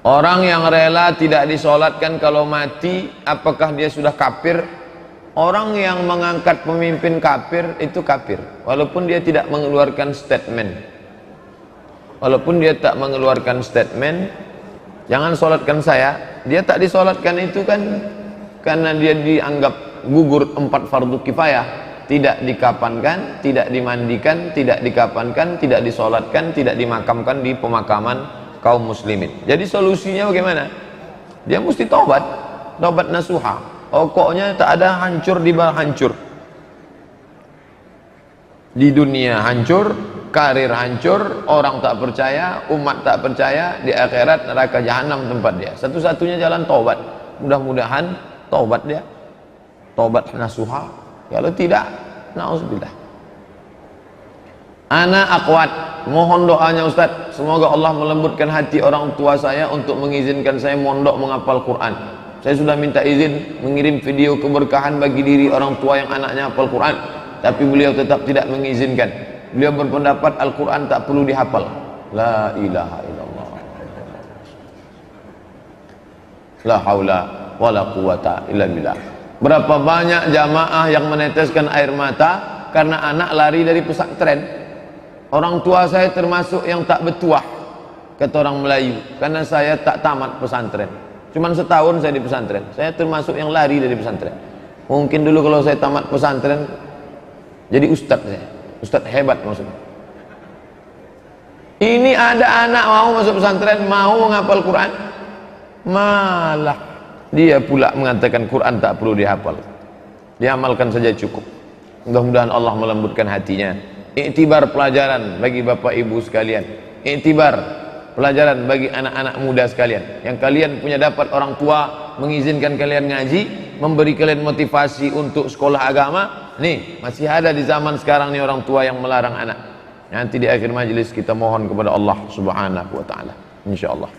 Orang yang rela tidak disolatkan kalau mati, apakah dia sudah kafir? Orang yang mengangkat pemimpin kafir itu kafir, walaupun dia tidak mengeluarkan statement. Walaupun dia tak mengeluarkan statement, jangan solatkan saya. Dia tak disolatkan itu kan karena dia dianggap gugur 4 fardu kifayah. Tidak dikapankan, tidak dimandikan, tidak dikapankan, tidak disolatkan, tidak dimakamkan di pemakaman kaum muslimin. Jadi solusinya bagaimana? Dia mesti taubat, taubat nasuha. Pokoknya tak ada hancur di bawah hancur. Di dunia hancur, karir hancur, orang tak percaya, umat tak percaya, di akhirat neraka jahanam tempat dia. Satu-satunya jalan taubat. Mudah-mudahan taubat dia, taubat nasuha. Kalau tidak, na'udzubillah. Ana akwat, mohon doanya Ustaz, semoga Allah melembutkan hati orang tua saya untuk mengizinkan saya mondok menghafal Quran. Saya sudah minta izin mengirim video keberkahan bagi diri orang tua yang anaknya hafal Quran, tapi beliau tetap tidak mengizinkan. Beliau berpendapat Al-Quran tak perlu dihafal. La ilaha illallah, la haula wala quwata illa billah. Berapa banyak jamaah yang meneteskan air mata karena anak lari dari pesantren. Orang tua saya termasuk yang tak bertuah, kata orang Melayu, karena saya tak tamat pesantren. Cuman setahun saya di pesantren. Saya termasuk yang lari dari pesantren. Mungkin dulu kalau saya tamat pesantren jadi ustadz saya. Ustadz hebat maksudnya. Ini ada anak mau masuk pesantren, mau menghafal Quran, malah dia pula mengatakan Quran tak perlu dihafal, diamalkan saja cukup. Mudah-mudahan Allah melembutkan hatinya. Iktibar pelajaran bagi bapak ibu sekalian, iktibar pelajaran bagi anak-anak muda sekalian, yang kalian punya dapat orang tua mengizinkan kalian ngaji, memberi kalian motivasi untuk sekolah agama. Nih masih ada di zaman sekarang nih orang tua yang melarang anak. Nanti di akhir majelis kita mohon kepada Allah subhanahu wa ta'ala, insyaallah.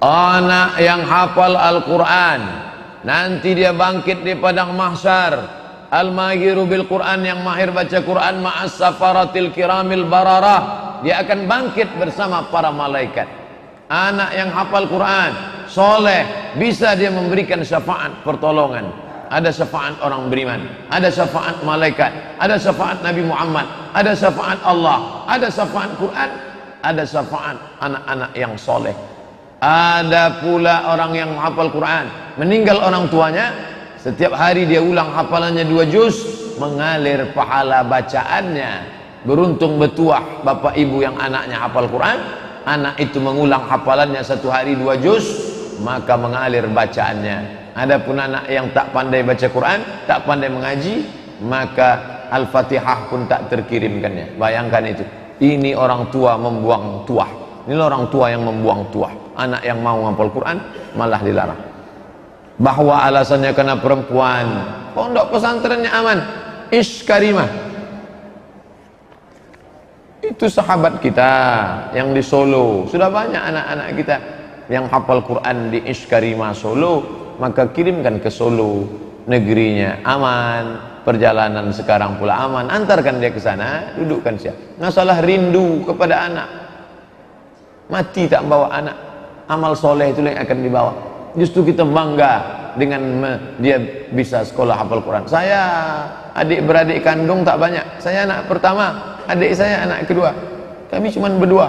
Anak yang hafal Al-Quran nanti dia bangkit di padang mahsyar, al-mahiru bil Quran, yang mahir baca Quran, ma'as safaratil kiramil bararah, dia akan bangkit bersama para malaikat. Anak yang hafal Quran soleh, bisa dia memberikan syafaat pertolongan. Ada syafaat orang beriman, ada syafaat malaikat, ada syafaat Nabi Muhammad, ada syafaat Allah, ada syafaat Quran, ada syafaat anak-anak yang soleh. Ada pula orang yang hafal Quran, meninggal orang tuanya, setiap hari dia ulang hafalannya 2 juz, mengalir pahala bacaannya. Beruntung bertuah bapak ibu yang anaknya hafal Quran, anak itu mengulang hafalannya 1 hari 2 juz, maka mengalir bacaannya. Adapun anak yang tak pandai baca Quran, tak pandai mengaji, maka Al-Fatihah pun tak terkirimkannya. Bayangkan itu. Ini orang tua membuang tuah. Ini orang tua yang membuang tuah. Anak yang mau menghafal Quran malah dilarang. Bahwa alasannya karena perempuan. Pondok pesantrennya aman, Ish Karimah. Itu sahabat kita yang di Solo. Sudah banyak anak-anak kita yang hafal Quran di Ish Karimah Solo. Maka kirimkan ke Solo, negerinya aman, perjalanan sekarang pula aman. Antarkan dia ke sana, dudukkan siap. Nggak salah rindu kepada anak. Mati tak membawa anak, amal soleh itu yang akan dibawa. Justru kita bangga dengan dia bisa sekolah hafal Quran. Saya adik beradik kandung tak banyak. Saya anak pertama, adik saya anak kedua. Kami cuma berdua.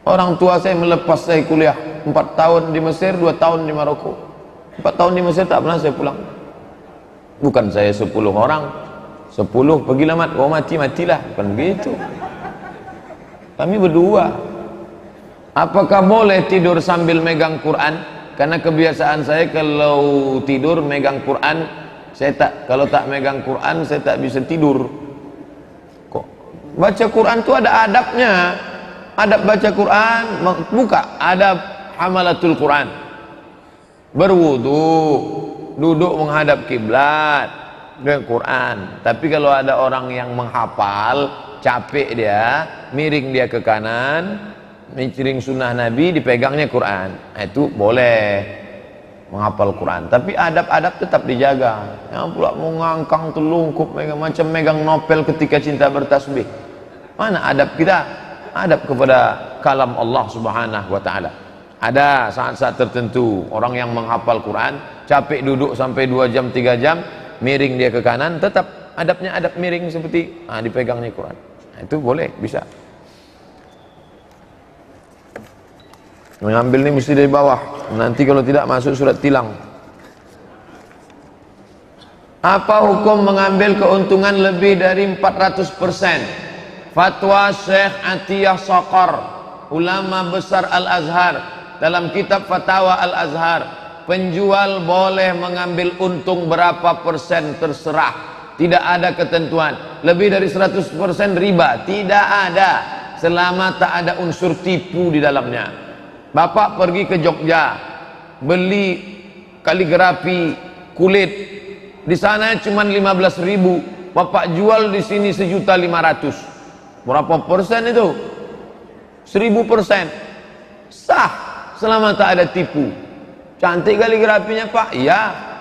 Orang tua saya melepas saya kuliah 4 tahun di Mesir, 2 tahun di Maroko. 4 tahun di Mesir tak pernah saya pulang. Bukan saya 10 orang, 10 pergilah mat, oh matilah, bukan begitu. Kami berdua. Apakah boleh tidur sambil megang Quran? Karena kebiasaan saya kalau tidur megang Quran, kalau tak megang Quran saya tak bisa tidur. Kok baca Quran itu ada adabnya. Adab baca Quran, buka adab hamalatul Quran. Berwudu, duduk menghadap kiblat dengan Quran. Tapi kalau ada orang yang menghafal, capek dia, miring dia ke kanan, miring sunnah Nabi, dipegangnya Quran, itu boleh menghafal Quran. Tapi adab-adab tetap dijaga. Yang pula mengangkang telungkup, macam megang novel ketika cinta bertasbih. Mana adab kita? Adab kepada kalam Allah Subhanahu wa taala. Ada saat-saat tertentu orang yang menghafal Quran capek duduk sampai 2 jam 3 jam, miring dia ke kanan, tetap adabnya adab miring seperti dipegangnya Quran. Nah, itu boleh, bisa. Mengambil ini mesti dari bawah, nanti kalau tidak masuk surat tilang. Apa hukum mengambil keuntungan lebih dari 400%? Fatwa Syekh Atiyah Saqar, ulama besar Al-Azhar, dalam kitab Fatwa Al-Azhar, penjual boleh mengambil untung berapa persen terserah, tidak ada ketentuan. Lebih dari 100% riba, tidak ada, selama tak ada unsur tipu di dalamnya. Bapak pergi ke Jogja beli kaligrafi kulit, di sana cuma 15.000, Bapak jual di sini 1.500.000, berapa persen itu? 1000%. Sah selama tak ada tipu. Cantik kaligrafinya Pak? Iya.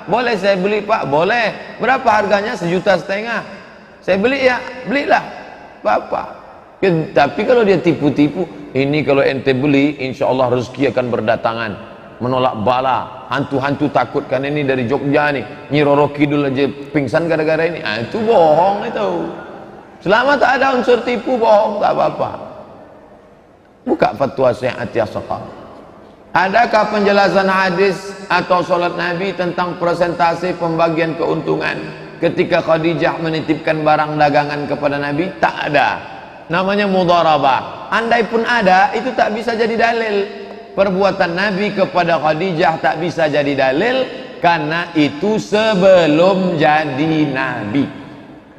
Boleh saya beli Pak? Boleh. Berapa harganya? 1,5 juta. Saya beli ya, belilah Bapak. Tapi kalau dia tipu-tipu, ini kalau ente beli, insya Allah rezeki akan berdatangan, menolak bala, hantu-hantu takut karena ini dari Jogja nih, Nyi Roro Kidul aja pingsan gara-gara ini. Itu bohong itu. Selama tak ada unsur tipu, bohong, tak apa-apa. Buka fatwa Syekh Atiyah Saqar. Adakah penjelasan hadis atau salat Nabi tentang persentase pembagian keuntungan ketika Khadijah menitipkan barang dagangan kepada Nabi? Tak ada. Namanya mudharabah. Andai pun ada, itu tak bisa jadi dalil. Perbuatan Nabi kepada Khadijah tak bisa jadi dalil karena itu sebelum jadi Nabi.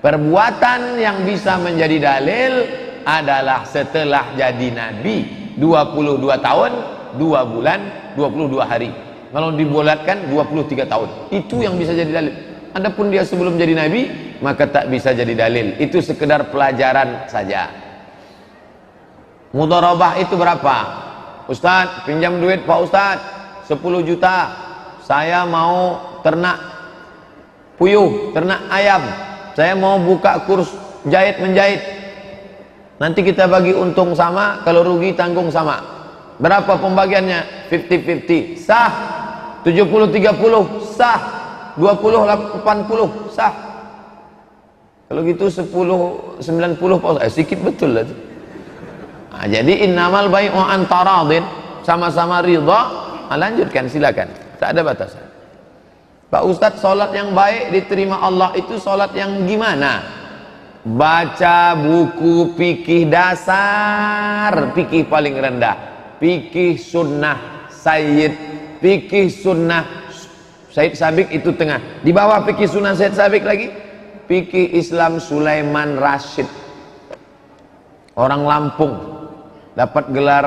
Perbuatan yang bisa menjadi dalil adalah setelah jadi Nabi, 22 tahun 2 bulan 22 hari. Kalau dibulatkan 23 tahun, itu yang bisa jadi dalil. Adapun dia sebelum jadi Nabi, maka tak bisa jadi dalil. Itu sekedar pelajaran saja. Mudharabah itu berapa? Ustaz, pinjam duit Pak Ustaz 10 juta. Saya mau ternak puyuh, ternak ayam. Saya mau buka kurs jahit menjahit. Nanti kita bagi untung sama, kalau rugi tanggung sama. Berapa pembagiannya? 50-50. Sah. 70-30 sah. 20-80 sah. Kalau gitu 10-90 sedikit betul lah. Nah, jadi innamal bai'u an taradin, sama-sama ridha. Lanjutkan, silakan, tak ada batasan. Pak Ustadz, sholat yang baik diterima Allah itu sholat yang gimana? Baca buku fikih dasar, fikih paling rendah, fikih sunnah Sayyid, fikih sunnah Said Sabiq itu tengah, di bawah fikih sunnah Said Sabiq lagi fikih Islam Sulaiman Rashid, orang Lampung, dapat gelar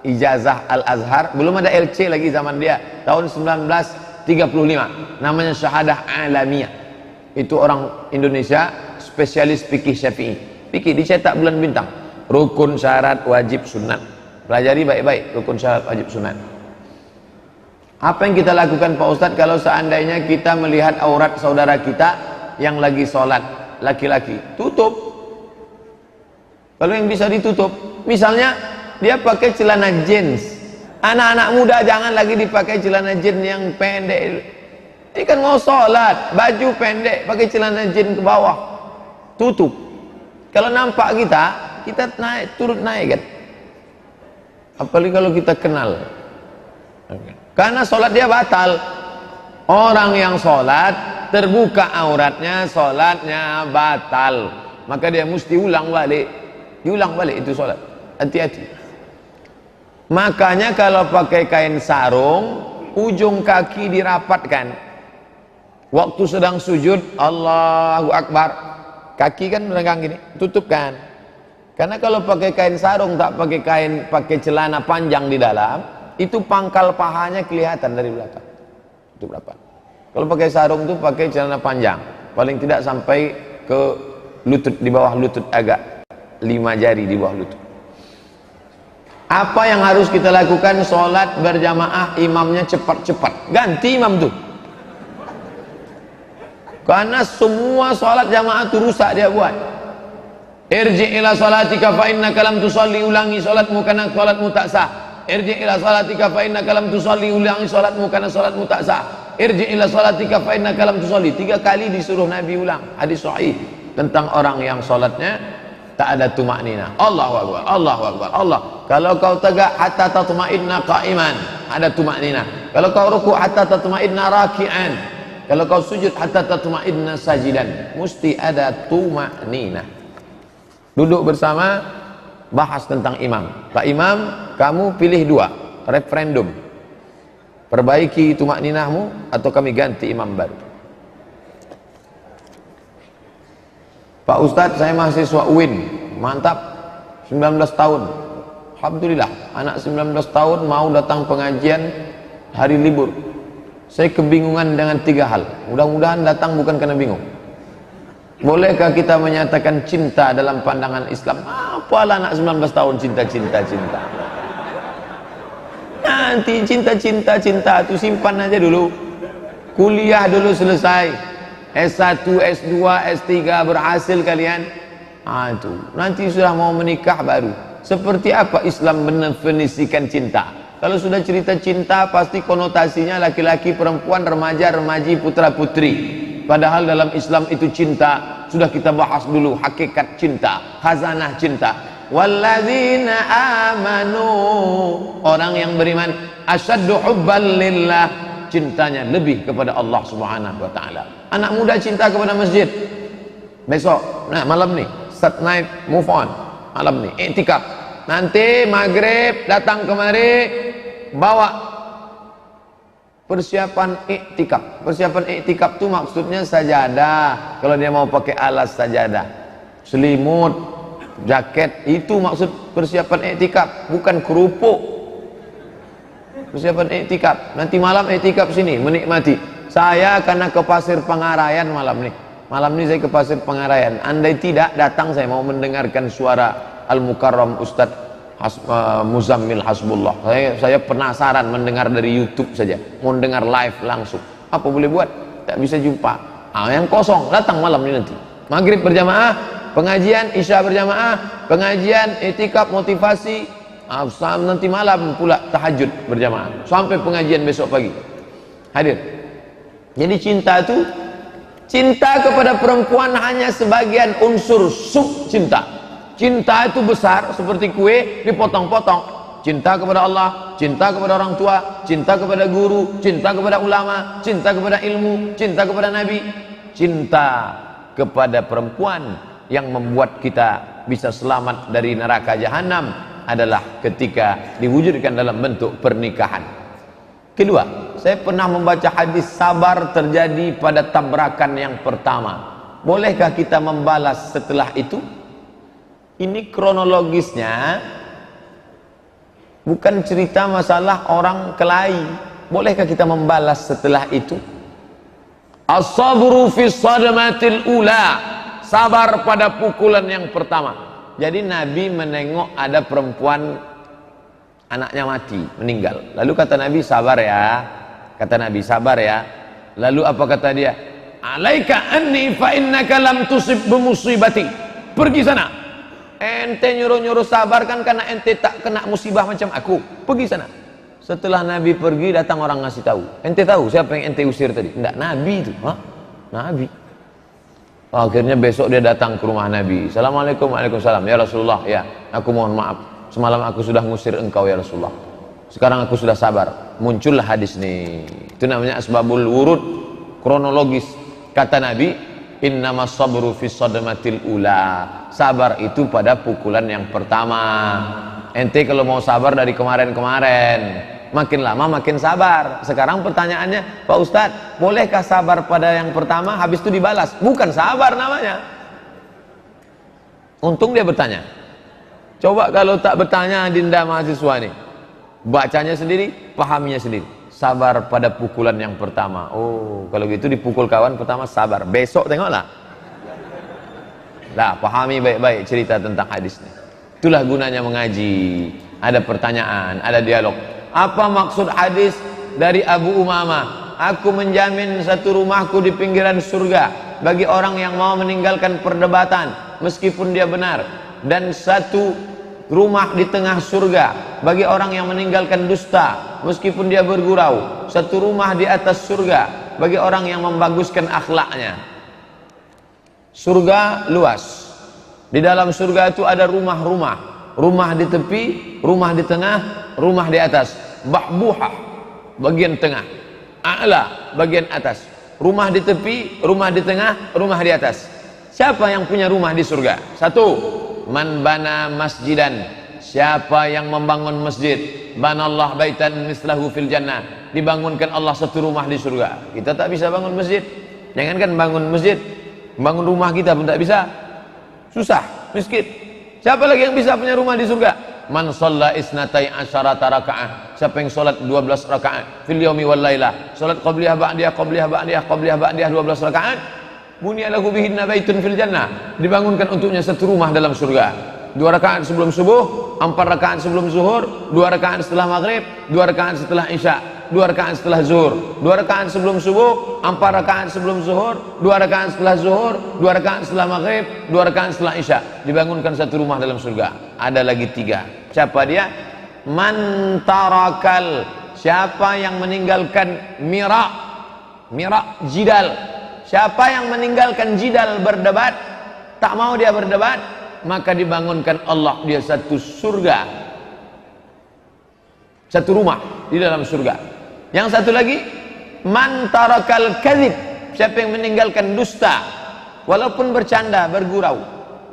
Ijazah Al-Azhar, belum ada LC lagi zaman dia, tahun 1935, namanya Syahadah Alamiyah. Itu orang Indonesia, spesialis fikih Syafi'i. Fikih dicetak bulan bintang. Rukun, syarat, wajib, sunat. Pelajari baik-baik rukun, syarat, wajib, sunat. Apa yang kita lakukan Pak Ustadz kalau seandainya kita melihat aurat saudara kita yang lagi sholat, laki-laki? Tutup. Kalau yang bisa ditutup, misalnya dia pakai celana jeans. Anak-anak muda jangan lagi dipakai celana jeans yang pendek. Ini kan mau sholat, baju pendek, pakai celana jeans ke bawah, tutup. Kalau nampak kita naik, turut naik kan. Apalagi kalau kita kenal. Karena sholat dia batal. Orang yang sholat terbuka auratnya, sholatnya batal. Maka dia mesti ulang balik. Diulang balik itu sholat. Hati-hati. Makanya kalau pakai kain sarung, ujung kaki dirapatkan. Waktu sedang sujud, Allahu Akbar, kaki kan meregang gini, tutupkan. Karena kalau pakai kain sarung, tak pakai celana panjang di dalam, itu pangkal pahanya kelihatan dari belakang. Itu berapa? Kalau pakai sarung itu pakai celana panjang, paling tidak sampai ke lutut, di bawah lutut, agak 5 jari di bawah lutut. Apa yang harus kita lakukan? Sholat berjamaah, imamnya cepat-cepat, ganti imam tuh. Karena semua sholat jamaah itu rusak dia buat. Irji ila salatika fa innaka lam tusalli, ulangi salatmu karena salatmu tak sah. Irji ila salatika fa innaka lam tusalli, ulangi salatmu karena salatmu tak sah. Irji ila salatika fa innaka lam tusalli. 3 kali disuruh Nabi ulang. Hadis sahih tentang orang yang salatnya tak ada tumaknina. Allahu akbar, Allahu akbar, Allah. Kalau kau tegak hatta tatma'inna qa'iman, ada tumaknina. Kalau kau ruku' hatta tatma'inna raki'an. Kalau kau sujud hatta tatma'inna sajidan, mesti ada tumaknina. Duduk bersama, bahas tentang imam. Pak Imam, kamu pilih 2, referendum. Perbaiki tumakninahmu atau kami ganti imam baru. Pak Ustadz, saya mahasiswa UIN, mantap, 19 tahun. Alhamdulillah, anak 19 tahun mau datang pengajian hari libur. Saya kebingungan dengan 3 hal. Mudah-mudahan datang bukan karena bingung. Bolehkah kita menyatakan cinta dalam pandangan Islam? Apalah anak 19 tahun cinta-cinta. Nanti cinta itu simpan aja dulu. Kuliah dulu selesai. S1, S2, S3 berhasil kalian. Itu nanti sudah mau menikah baru. Seperti apa Islam mendefinisikan cinta? Kalau sudah cerita cinta pasti konotasinya laki-laki, perempuan, remaja, remaji, putra putri. Padahal dalam Islam itu cinta sudah kita bahas dulu, hakikat cinta, khazanah cinta. Walladzina amanu, orang yang beriman, asyaddu hubban lillah, cintanya lebih kepada Allah Subhanahu wa taala. Anak muda cinta kepada masjid. Besok, nah malam nih, start night, move on. Malam nih, iktikaf. Nanti maghrib datang kemari bawa persiapan iktikaf. Persiapan iktikaf itu maksudnya sajadah. Kalau dia mau pakai alas sajadah, selimut, jaket, itu maksud persiapan iktikaf, bukan kerupuk. Persiapan iktikaf. Nanti malam iktikaf sini menikmati. Saya karena ke Pasir Pangarayan malam nih. Malam ini saya ke Pasir Pangarayan. Andai tidak datang, saya mau mendengarkan suara Al-Mukarram Ustadz Muzammil Hasbullah. Saya penasaran mendengar dari YouTube saja, mau dengar live langsung. Apa boleh buat? Tak bisa jumpa. Yang kosong datang malam ini nanti. Maghrib berjamaah, pengajian Isya berjamaah, pengajian iktikaf motivasi, nanti malam pula tahajud berjamaah sampai pengajian besok pagi. Hadir. Jadi cinta itu, cinta kepada perempuan hanya sebagian unsur sub cinta. Cinta itu besar seperti kue dipotong-potong. Cinta kepada Allah, cinta kepada orang tua, cinta kepada guru, cinta kepada ulama, cinta kepada ilmu, cinta kepada Nabi. Cinta kepada perempuan yang membuat kita bisa selamat dari neraka jahanam adalah ketika diwujudkan dalam bentuk pernikahan. Kedua, saya pernah membaca hadis sabar terjadi pada tabrakan yang pertama. Bolehkah kita membalas setelah itu? Ini kronologisnya bukan cerita masalah orang kelahi. Bolehkah kita membalas setelah itu? As-sabru fi sadmatil ula, sabar pada pukulan yang pertama. Jadi Nabi menengok ada perempuan anaknya mati, meninggal. Lalu kata Nabi, sabar ya. Kata Nabi, sabar ya. Lalu apa kata dia? Alaika anni fa innaka lam tusib bimusibati. Pergi sana. Ente nyuruh-nyuruh sabar kan karena ente tak kena musibah macam aku. Pergi sana. Setelah Nabi pergi, datang orang ngasih tahu. Ente tahu siapa yang ente usir tadi? Enggak, Nabi itu. Hah? Nabi. Akhirnya besok dia datang ke rumah Nabi. Assalamualaikum, waalaikumsalam. Ya Rasulullah, ya, aku mohon maaf. Semalam aku sudah ngusir engkau ya Rasulullah. Sekarang aku sudah sabar. Muncullah hadis nih. Itu namanya asbabul wurud, kronologis. Kata Nabi, innamas sabru fis sadmatil ula. Sabar itu pada pukulan yang pertama. Ente kalau mau sabar dari kemarin-kemarin, makin lama makin sabar. Sekarang pertanyaannya, Pak Ustadz, bolehkah sabar pada yang pertama habis itu dibalas? Bukan sabar namanya. Untung dia bertanya. Coba kalau tak bertanya dinda mahasiswa nih, bacanya sendiri, pahaminya sendiri. Sabar pada pukulan yang pertama. Oh, kalau gitu dipukul kawan pertama sabar. Besok tengoklah. Lah, pahami baik-baik cerita tentang hadisnya. Itulah gunanya mengaji. Ada pertanyaan, ada dialog. Apa maksud hadis dari Abu Umamah? Aku menjamin satu rumahku di pinggiran surga bagi orang yang mau meninggalkan perdebatan. meskipun dia benar, dan satu rumah di tengah surga bagi orang yang meninggalkan dusta meskipun dia bergurau, satu rumah di atas surga bagi orang yang membaguskan akhlaknya. Surga luas, di dalam surga itu ada rumah-rumah, rumah di tepi, rumah di tengah, rumah di atas. Bahbuhah bagian tengah, a'la bagian atas. Rumah di tepi, rumah di tengah, rumah di atas. Siapa yang punya rumah di surga? Satu, man bana masjidan, siapa yang membangun masjid, banallah baitan mislahu fil jannah, dibangunkan Allah satu rumah di surga. Kita tak bisa bangun masjid, jangankan bangun masjid, bangun rumah kita pun tak bisa, susah, miskin. Siapa lagi yang bisa punya rumah di surga? Man shalla isnatai asyarata raka'ah, siapa yang salat 12 rakaat fil yaumi wal lailah, salat qabliyah ba'diyah qabliyah ba'diyah qabliyah ba'diyah 12 rakaat, bunya lahu bihinna baitun fil jannah, dibangunkan untuknya satu rumah dalam surga. 2 rakaat sebelum subuh, 4 rakaat sebelum zuhur, 2 rakaat setelah maghrib, 2 rakaat setelah isya, 2 rakaat setelah zuhur, 2 rakaat sebelum subuh, 4 rakaat sebelum zuhur, 2 rakaat setelah zuhur, 2 rakaat setelah maghrib, 2 rakaat setelah isya, dibangunkan satu rumah dalam surga. Ada lagi 3. Siapa dia? Man tarakal, siapa yang meninggalkan mira' jidal, siapa yang meninggalkan jidal, berdebat, tak mau dia berdebat, maka dibangunkan Allah dia satu surga, satu rumah di dalam surga. Yang satu lagi, man tarakal kadzib, siapa yang meninggalkan dusta, walaupun bercanda, bergurau,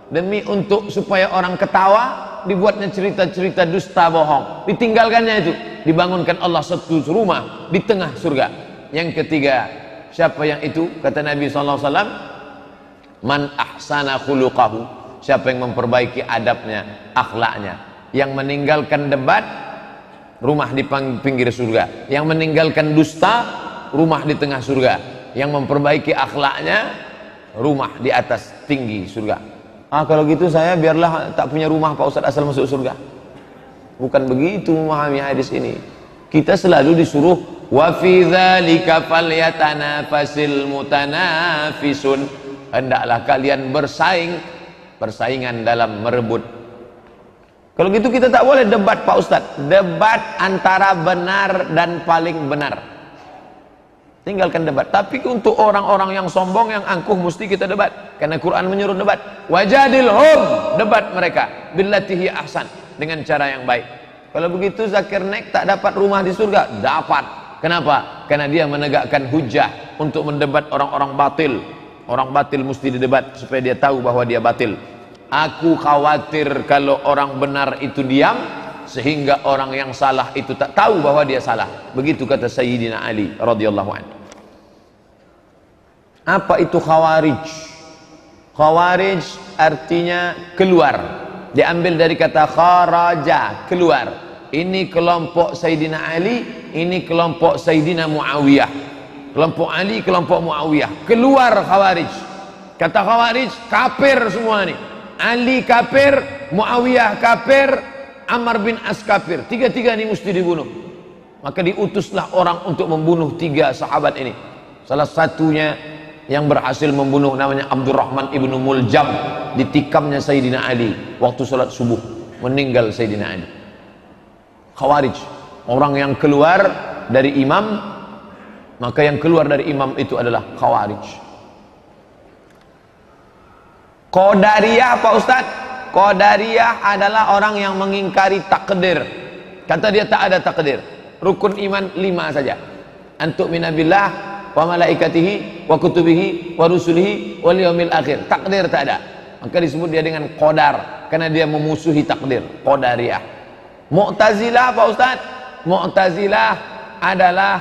demi untuk supaya orang ketawa, dibuatnya cerita-cerita dusta bohong, ditinggalkannya itu, dibangunkan Allah satu rumah di tengah surga. Yang ketiga, siapa yang itu? Kata Nabi SAW, man ahsana khuluqahu, siapa yang memperbaiki adabnya, akhlaknya. Yang meninggalkan debat, rumah di pinggir surga. Yang meninggalkan dusta, rumah di tengah surga. Yang memperbaiki akhlaknya, rumah di atas tinggi surga. Kalau gitu saya biarlah tak punya rumah Pak Ustadz asal masuk surga. Bukan begitu memahami hadis ini. Kita selalu disuruh wa fi dzalika falyatanafasil mutanafisun, hendaklah kalian persaingan dalam merebut. Kalau gitu kita tak boleh debat Pak Ustadz, debat antara benar dan paling benar, tinggalkan debat. Tapi untuk orang-orang yang sombong, yang angkuh, mesti kita debat, karena Quran menyuruh debat. Wajadilhum, debat mereka billatihi ahsan, dengan cara yang baik. Kalau begitu Zakir Naik tak dapat rumah di surga? Dapat. Kenapa? Karena dia menegakkan hujah untuk mendebat orang-orang batil. Orang batil mesti didebat supaya dia tahu bahwa dia batil. Aku khawatir kalau orang benar itu diam, sehingga orang yang salah itu tak tahu bahwa dia salah. Begitu kata Sayyidina Ali radhiyallahu anhu. Apa itu khawarij? Khawarij artinya keluar, diambil dari kata kharaja, keluar. Ini kelompok Sayyidina Ali, ini kelompok Sayyidina Muawiyah. Kelompok Ali, kelompok Muawiyah. Keluar khawarij. Kata khawarij, kafir semua nih. Ali kafir, Muawiyah kafir, Ammar bin As kafir. Tiga-tiga ini mesti dibunuh. Maka diutuslah orang untuk membunuh 3 sahabat ini. Salah satunya yang berhasil membunuh namanya Abdurrahman ibnu Muljam, ditikamnya Sayyidina Ali waktu salat subuh, meninggal Sayyidina Ali. Khawarij, orang yang keluar dari imam, maka yang keluar dari imam itu adalah khawarij. Qadariyah Pak Ustadz, Qadariyah adalah orang yang mengingkari takdir. Kata dia tak ada takdir. Rukun iman 5 saja. Antuk minabillah wa malaikatihi wa kutubihi wa rusulihi wal yaumil akhir. Takdir tak ada. Maka disebut dia dengan qadar, karena dia memusuhi takdir. Qadariyah. Mu'tazilah Pak Ustaz, Mu'tazilah adalah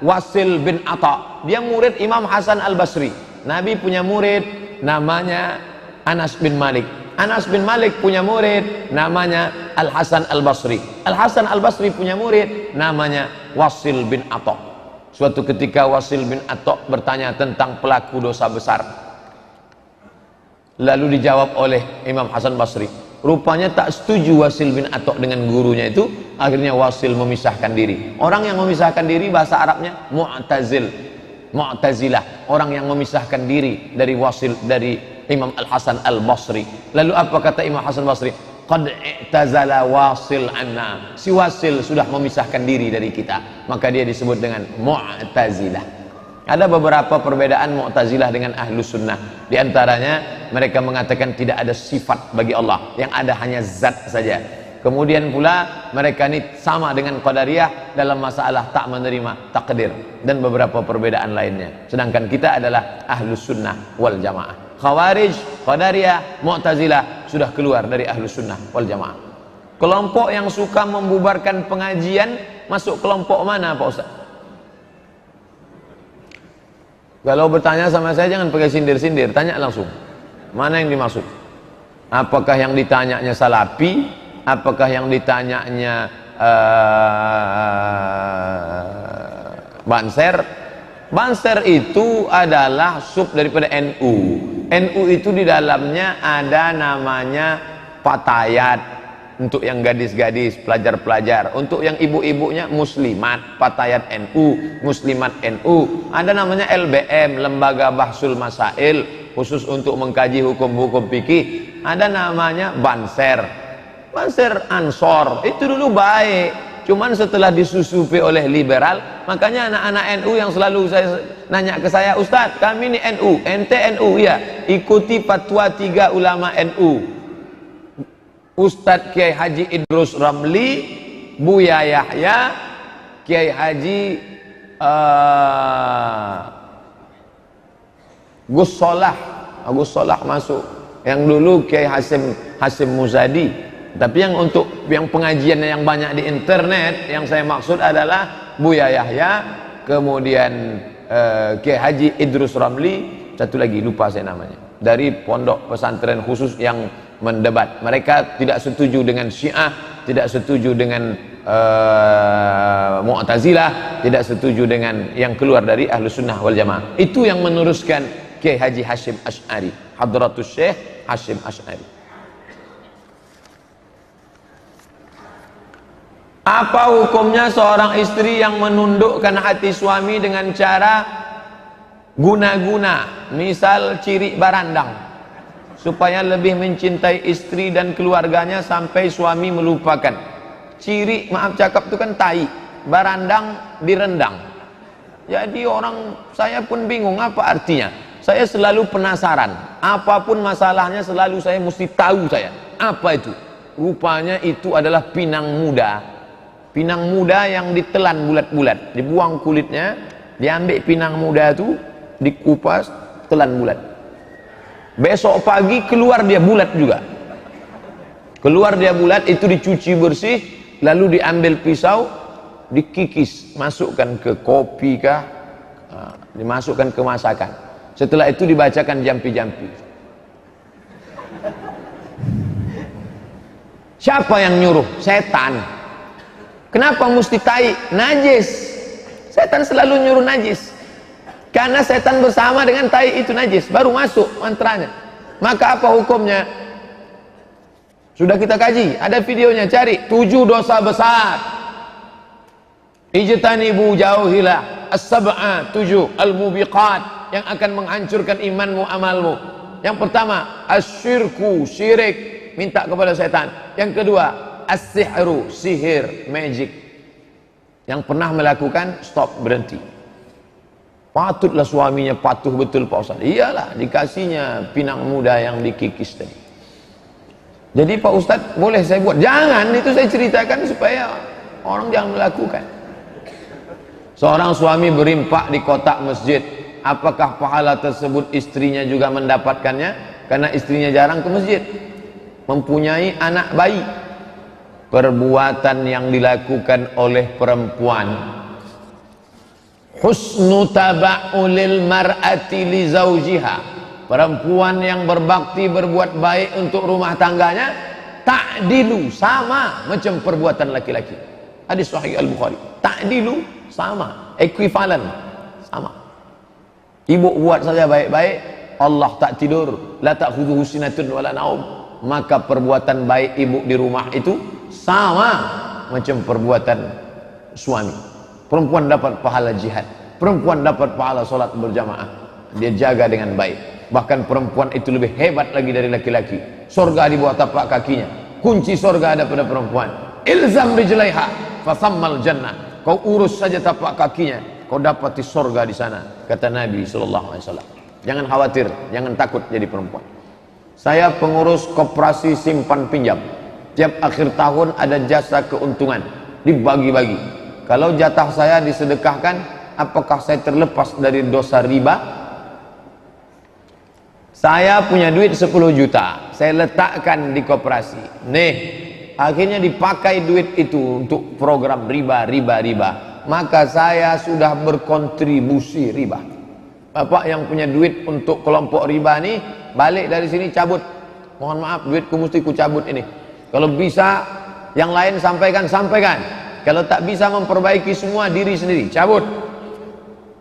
Wasil bin Atha. Dia murid Imam Hasan Al-Basri. Nabi punya murid namanya Anas bin Malik. Anas bin Malik punya murid namanya Al-Hasan Al-Basri. Al-Hasan Al-Basri punya murid namanya Wasil bin Atha. Suatu ketika Wasil bin Atha bertanya tentang pelaku dosa besar. Lalu dijawab oleh Imam Hasan Basri. Rupanya tak setuju Wasil bin Atha dengan gurunya itu. Akhirnya Wasil memisahkan diri. Orang yang memisahkan diri bahasa Arabnya Mu'tazilah. Orang yang memisahkan diri dari Wasil, dari Imam Al-Hasan Al-Basri. Lalu apa kata Imam Hasan Basri? Qad i'tazala Wasil anna. Si Wasil sudah memisahkan diri dari kita, maka dia disebut dengan Mu'tazilah. Ada beberapa perbedaan Mu'tazilah dengan Ahlus Sunnah. Di antaranya mereka mengatakan tidak ada sifat bagi Allah, yang ada hanya zat saja. Kemudian pula mereka ini sama dengan Qadariyah dalam masalah tak menerima takdir dan beberapa perbedaan lainnya. Sedangkan kita adalah Ahlus Sunnah wal Jamaah. Khawarij, Qadariyah, Mu'tazilah sudah keluar dari Ahlus Sunnah wal Jamaah. Kelompok yang suka membubarkan pengajian masuk kelompok mana Pak Ustaz? Kalau bertanya sama saya jangan pakai sindir-sindir, tanya langsung. Mana yang dimaksud? Apakah yang ditanyanya Salafi? Apakah yang ditanyanya Banser? Banser itu adalah sub daripada NU. NU itu di dalamnya ada namanya Fatayat untuk yang gadis-gadis, pelajar-pelajar. Untuk yang ibu-ibunya Muslimat, Fatayat NU, Muslimat NU. Ada namanya LBM, Lembaga Bahsul Masail, khusus untuk mengkaji hukum-hukum fikih. Ada namanya Banser. Banser Ansor itu dulu baik. Cuman setelah disusupi oleh liberal, makanya anak-anak NU yang selalu saya nanya ke saya, Ustadz kami ini NU, ente NU ya, ikuti fatwa 3 ulama NU, Ustadz Kiai Haji Idrus Ramli, Buya Yahya, Kiai Haji Gus Solah masuk, yang dulu Kiai Hasim Muzadi. Tapi yang untuk yang pengajiannya yang banyak di internet, yang saya maksud adalah Buya Yahya, kemudian Kiai Haji Idrus Ramli, satu lagi lupa saya namanya, dari pondok pesantren khusus yang mendebat. Mereka tidak setuju dengan Syiah, tidak setuju dengan Mu'tazilah, tidak setuju dengan yang keluar dari Ahlus Sunnah wal Jamaah. Itu yang meneruskan Kiai Haji Hashim Asy'ari, Hadratus Syekh Hashim Asy'ari. Apa hukumnya seorang istri yang menundukkan hati suami dengan cara guna-guna, misal ciri barandang, supaya lebih mencintai istri dan keluarganya sampai suami melupakan? Ciri, maaf cakap itu kan tai, barandang direndang. Jadi saya pun bingung apa artinya. Saya selalu penasaran, apapun masalahnya selalu saya mesti tahu apa itu. Rupanya itu adalah pinang muda. Pinang muda yang ditelan bulat-bulat, dibuang kulitnya, diambil pinang muda itu, dikupas, telan bulat. Besok pagi keluar dia bulat juga. Keluar dia bulat, itu dicuci bersih, lalu diambil pisau, dikikis, masukkan ke kopi kah, dimasukkan ke masakan. Setelah itu dibacakan jampi-jampi. Siapa yang nyuruh? Setan. Kenapa mesti tai? Najis. Setan selalu nyuruh najis. Karena setan bersama dengan tai itu najis, baru masuk mantranya. Maka apa hukumnya? Sudah kita kaji, ada videonya, cari 7 dosa besar. Ijtanibu jauhilah as-sab'a, 7 al-mubiqat yang akan menghancurkan imanmu, amalmu. Yang pertama, asyirku, syirik, minta kepada setan. Yang kedua, as-sihru, sihir, magic. Yang pernah melakukan, stop, berhenti. Patutlah suaminya patuh betul Pak Ustaz. Iyalah, dikasihnya pinang muda yang dikikis tadi. Jadi Pak Ustaz, boleh saya buat? Jangan, itu saya ceritakan supaya orang jangan melakukan. Seorang suami berimpak di kotak masjid, apakah pahala tersebut istrinya juga mendapatkannya? Karena istrinya jarang ke masjid, mempunyai anak bayi. Perbuatan yang dilakukan oleh perempuan, husnu taba'ulil mar'ati li zawjiha, perempuan yang berbakti, berbuat baik untuk rumah tangganya, ta'dilu, sama macam perbuatan laki-laki. Hadis sahih Al-Bukhari. Ta'dilu, sama, ekuivalen, sama. Ibu buat saja baik-baik, Allah tak tidur, la ta'khudhuhu sinatun wala naum, maka perbuatan baik ibu di rumah itu sama macam perbuatan suami. Perempuan dapat pahala jihad, perempuan dapat pahala solat berjamaah, dia jaga dengan baik. Bahkan perempuan itu lebih hebat lagi dari laki-laki. Surga di bawah tapak kakinya. Kunci surga ada pada perempuan. Ilzam rijlaiha fasammal jannah. Kau urus saja tapak kakinya, kau dapati surga di sana, kata Nabi sallallahu alaihi wasallam. Jangan khawatir, jangan takut jadi perempuan. Saya pengurus koperasi simpan pinjam. Tiap akhir tahun ada jasa keuntungan dibagi-bagi. Kalau jatah saya disedekahkan, apakah saya terlepas dari dosa riba? Saya punya duit 10 juta, saya letakkan di koperasi. Nih, akhirnya dipakai duit itu untuk program riba. Maka saya sudah berkontribusi riba. Bapak yang punya duit untuk kelompok riba nih, balik dari sini cabut. Mohon maaf, duitku mesti ku cabut ini. Kalau bisa yang lain sampaikan. Kalau tak bisa memperbaiki semua diri sendiri, cabut.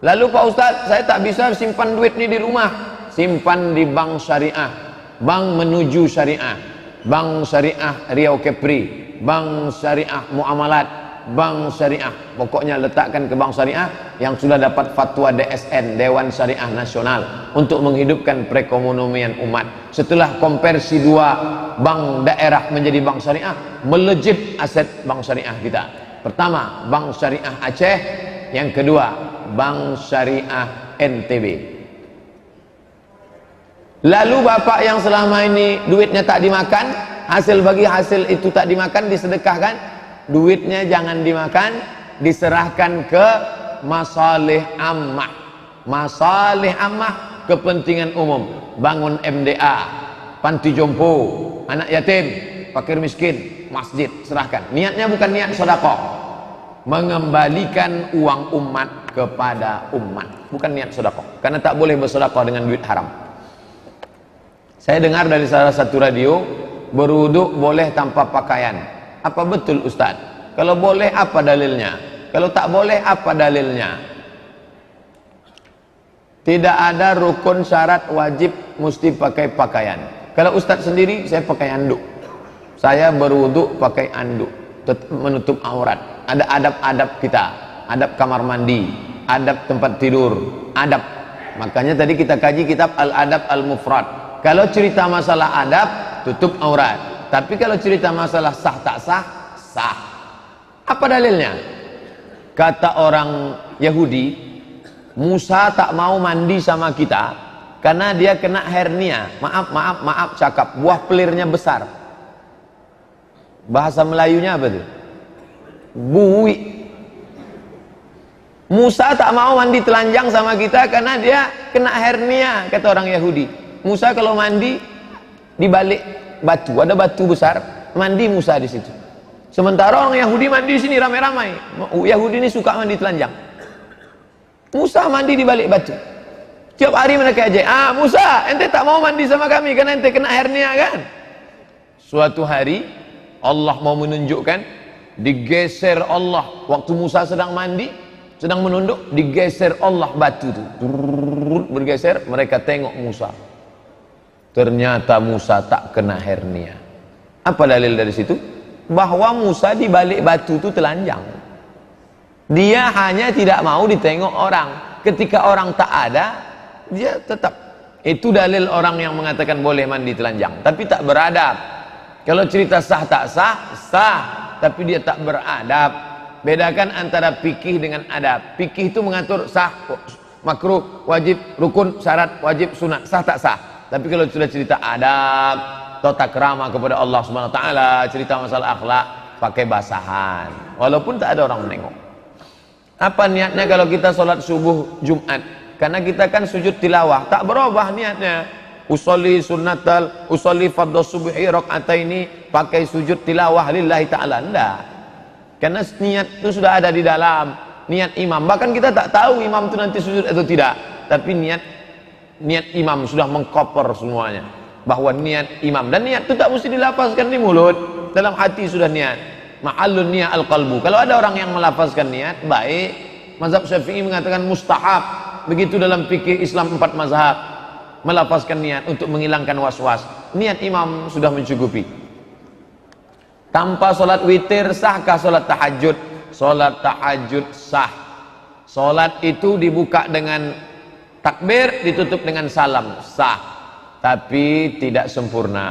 Lalu Pak Ustadz, saya tak bisa simpan duit ini di rumah. Simpan di bank syariah, bank menuju syariah, bank syariah Riau Kepri, bank syariah Muamalat, bank syariah. Pokoknya letakkan ke bank syariah yang sudah dapat fatwa DSN, Dewan Syariah Nasional, untuk menghidupkan perekonomian umat. Setelah konversi 2 bank daerah menjadi bank syariah, melejit aset bank syariah kita. Pertama, bank syariah Aceh. Yang kedua, bank syariah NTB. Lalu bapak yang selama ini duitnya tak dimakan, hasil itu tak dimakan, disedekahkan, duitnya jangan dimakan, diserahkan ke masalih ammah. Masalih ammah, kepentingan umum. Bangun MDA, panti jompo, anak yatim, fakir miskin, masjid, serahkan. Niatnya bukan niat sedekah, mengembalikan uang umat kepada umat, bukan niat sedekah. Karena tak boleh bersedekah dengan duit haram. Saya dengar dari salah satu radio, berwuduk boleh tanpa pakaian. Apa betul Ustaz? Kalau boleh apa dalilnya? Kalau tak boleh apa dalilnya? Tidak ada rukun syarat wajib mesti pakai pakaian. Kalau Ustaz sendiri, saya pakai anduk. Saya berwuduk pakai anduk, menutup aurat. Ada adab-adab kita, adab kamar mandi, adab tempat tidur, adab. Makanya tadi kita kaji kitab Al-Adab Al-Mufrad. Kalau cerita masalah adab, tutup aurat. Tapi kalau cerita masalah sah tak sah, sah. Apa dalilnya? Kata orang Yahudi, Musa tak mau mandi sama kita karena dia kena hernia. Maaf cakap, buah pelirnya besar. Bahasa Melayunya apa tuh? Bui. Musa tak mau mandi telanjang sama kita karena dia kena hernia, kata orang Yahudi. Musa kalau mandi di balik batu, ada batu besar, mandi Musa di situ. Sementara orang Yahudi mandi di sini ramai-ramai. Yahudi ini suka mandi telanjang. Musa mandi di balik batu. Tiap hari mereka aja, Musa, ente tak mau mandi sama kami karena ente kena hernia kan? Suatu hari Allah mau menunjukkan, digeser Allah waktu Musa sedang mandi, sedang menunduk, digeser Allah batu itu. Bergeser, mereka tengok Musa. Ternyata Musa tak kena hernia. Apa dalil dari situ? Bahwa Musa di balik batu itu telanjang. Dia hanya tidak mau ditengok orang. Ketika orang tak ada, dia tetap. Itu dalil orang yang mengatakan boleh mandi telanjang, tapi tak beradab. Kalau cerita sah tak sah, sah, tapi dia tak beradab. Bedakan antara fikih dengan adab. Fikih itu mengatur sah, makruh, wajib, rukun, syarat, wajib, sunat, sah tak sah. Tapi kalau sudah cerita adab, tata krama kepada Allah Subhanahu wa taala, cerita masalah akhlak, pakai basahan. Walaupun tak ada orang menengok. Apa niatnya kalau kita sholat subuh Jumat? Karena kita kan sujud tilawah, tak berubah niatnya. Usolli sunnatal, usolli fardhu subhi rakaataini, pakai sujud tilawah lillahi taala, enggak. Karena niat itu sudah ada di dalam niat imam. Bahkan kita tak tahu imam itu nanti sujud atau tidak, tapi niat imam sudah mengcover semuanya, bahwa niat imam, dan niat itu tak mesti dilafazkan di mulut, dalam hati sudah niat. Ma'allun niat al-qalbu. Kalau ada orang yang melafazkan niat, baik. Mazhab Syafi'i mengatakan mustahab. Begitu dalam fikih Islam 4 mazhab, melafazkan niat untuk menghilangkan was-was. Niat imam sudah mencukupi. Tanpa solat witir sahkah solat tahajud? Solat tahajud sah. Solat itu dibuka dengan Takbir ditutup dengan salam, sah, tapi tidak sempurna.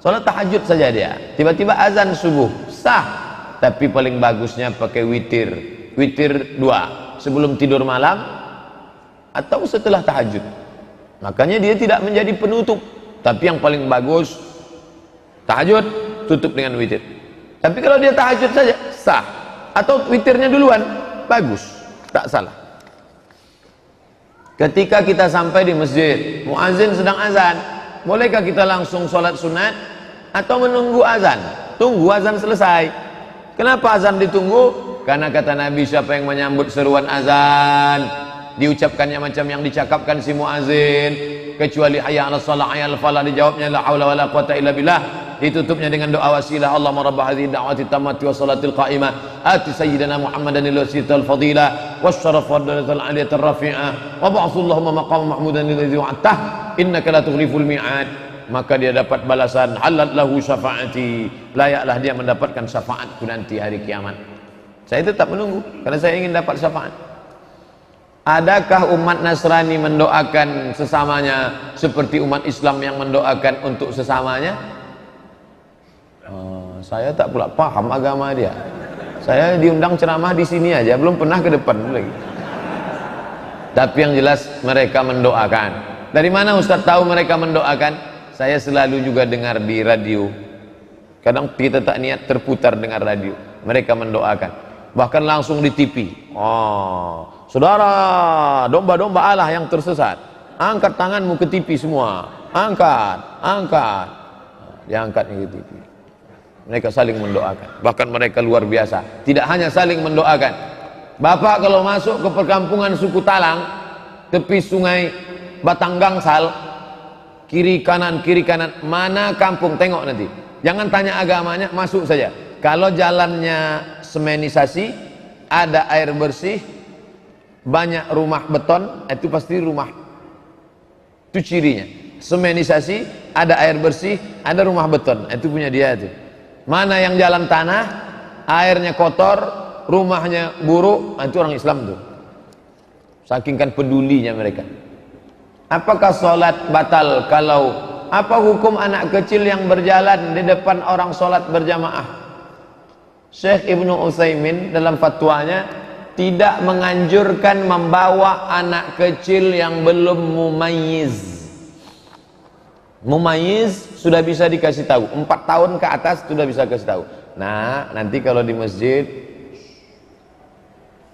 Salat tahajud saja dia, tiba-tiba azan subuh, sah, tapi paling bagusnya pakai witir. Witir 2 sebelum tidur malam atau setelah tahajud. Makanya dia tidak menjadi penutup, tapi yang paling bagus tahajud tutup dengan witir. Tapi kalau dia tahajud saja sah, atau witirnya duluan bagus, tak salah. Ketika kita sampai di masjid, muazin sedang azan, bolehkah kita langsung sholat sunat atau menunggu azan? Tunggu azan selesai. Kenapa azan ditunggu? Karena kata Nabi, siapa yang menyambut seruan azan, diucapkannya macam yang dicakapkan si muazin, kecuali hayya 'alas shalah hayya 'alal falah, dijawabnya la haula wala quwata illa billah, ditutupnya dengan doa wasilah, Allahumma rabb hadhihi da'wati tammati wa salatil qa'imah ati sayyidina Muhammadan al-wasilatal fadilah wasyaraf wa darajatal 'aliyatar rafi'ah wa ba'athu Allahumma maqam mahmudan alladhi wa'adtah innaka la tughliful mi'ad. Maka dia dapat balasan, halat lahu syafaati, layaklah dia mendapatkan syafaatku nanti hari kiamat. Saya tetap menunggu karena saya ingin dapat syafaat. Adakah umat Nasrani mendoakan sesamanya seperti umat Islam yang mendoakan untuk sesamanya? Saya tak pula paham agama dia. Saya diundang ceramah di sini aja, belum pernah ke depan lagi. Tapi yang jelas mereka mendoakan. Dari mana Ustaz tahu mereka mendoakan? Saya selalu juga dengar di radio. Kadang kita tak niat terputar dengar radio. Mereka mendoakan. Bahkan langsung di TV. Saudara, domba-domba Allah yang tersesat, angkat tanganmu ke TV semua. Angkat. Diangkat ke TV. Mereka saling mendoakan. Bahkan mereka luar biasa. Tidak hanya saling mendoakan. Bapak kalau masuk ke perkampungan suku Talang, tepi sungai Batang Gangsal, kiri kanan, mana kampung, tengok nanti. Jangan tanya agamanya, masuk saja. Kalau jalannya semenisasi, ada air bersih, banyak rumah beton, itu pasti rumah. Itu cirinya. Semenisasi, ada air bersih, ada rumah beton, itu punya dia itu. Mana yang jalan tanah, airnya kotor, rumahnya buruk, itu orang Islam tuh. Saking kan pedulinya mereka. Apakah sholat batal kalau apa hukum anak kecil yang berjalan di depan orang sholat berjamaah? Syekh Ibnu Utsaimin dalam fatwanya tidak menganjurkan membawa anak kecil yang belum mumayyiz. Mumayyiz sudah bisa dikasih tahu, 4 tahun ke atas sudah bisa kasih tahu. Nah, nanti kalau di masjid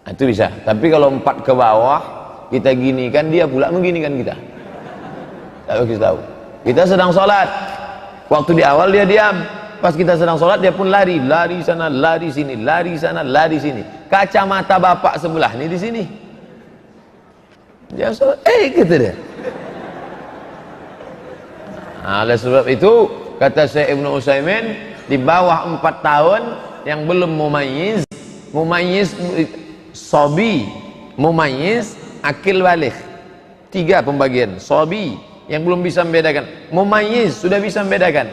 itu bisa. Tapi kalau 4 ke bawah, kita gini kan, dia pula mengginikan kita. Tak kasih tahu. Kita sedang sholat, waktu di awal dia diam, pas kita sedang sholat dia pun lari sana, lari sini, lari sana, lari sini. Kacamata bapak sebelah ini di sini. Dia sholat, kata dia. Nah, oleh sebab itu kata Syekh Ibnu Utsaimin, di bawah 4 tahun yang belum mumayyiz, sobi, mumayyiz, akil baligh. 3 pembagian. Sobi yang belum bisa membedakan, mumayyiz sudah bisa membedakan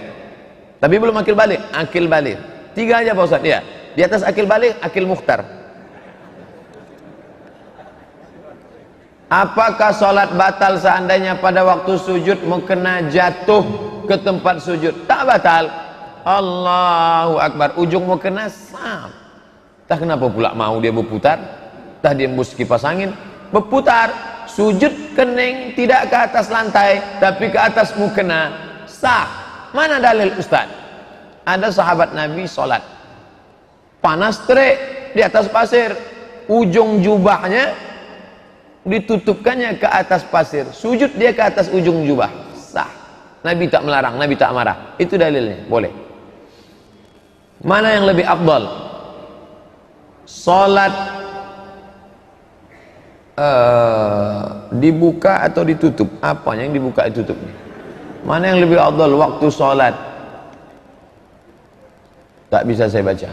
tapi belum akil baligh. Akil baligh 3 aja Pak Ustaz. Ya, di atas akil baligh, akil mukhtar. Apakah sholat batal seandainya pada waktu sujud mukena jatuh ke tempat sujud? Tak batal. Allahu Akbar, ujung mukena sam. Tak kenapa pula mau dia berputar, tak dia embus kipas angin berputar. Sujud kening tidak ke atas lantai tapi ke atas mukena, sah. Mana dalil Ustaz? Ada sahabat Nabi sholat panas terik di atas pasir, ujung jubahnya ditutupkannya ke atas pasir, sujud dia ke atas ujung jubah, sah. Nabi tak melarang, Nabi tak marah. Itu dalilnya, boleh. Mana yang lebih afdal? Sholat dibuka atau ditutup? Apa yang dibuka ditutup? Mana yang lebih afdal waktu sholat? Tak bisa saya baca.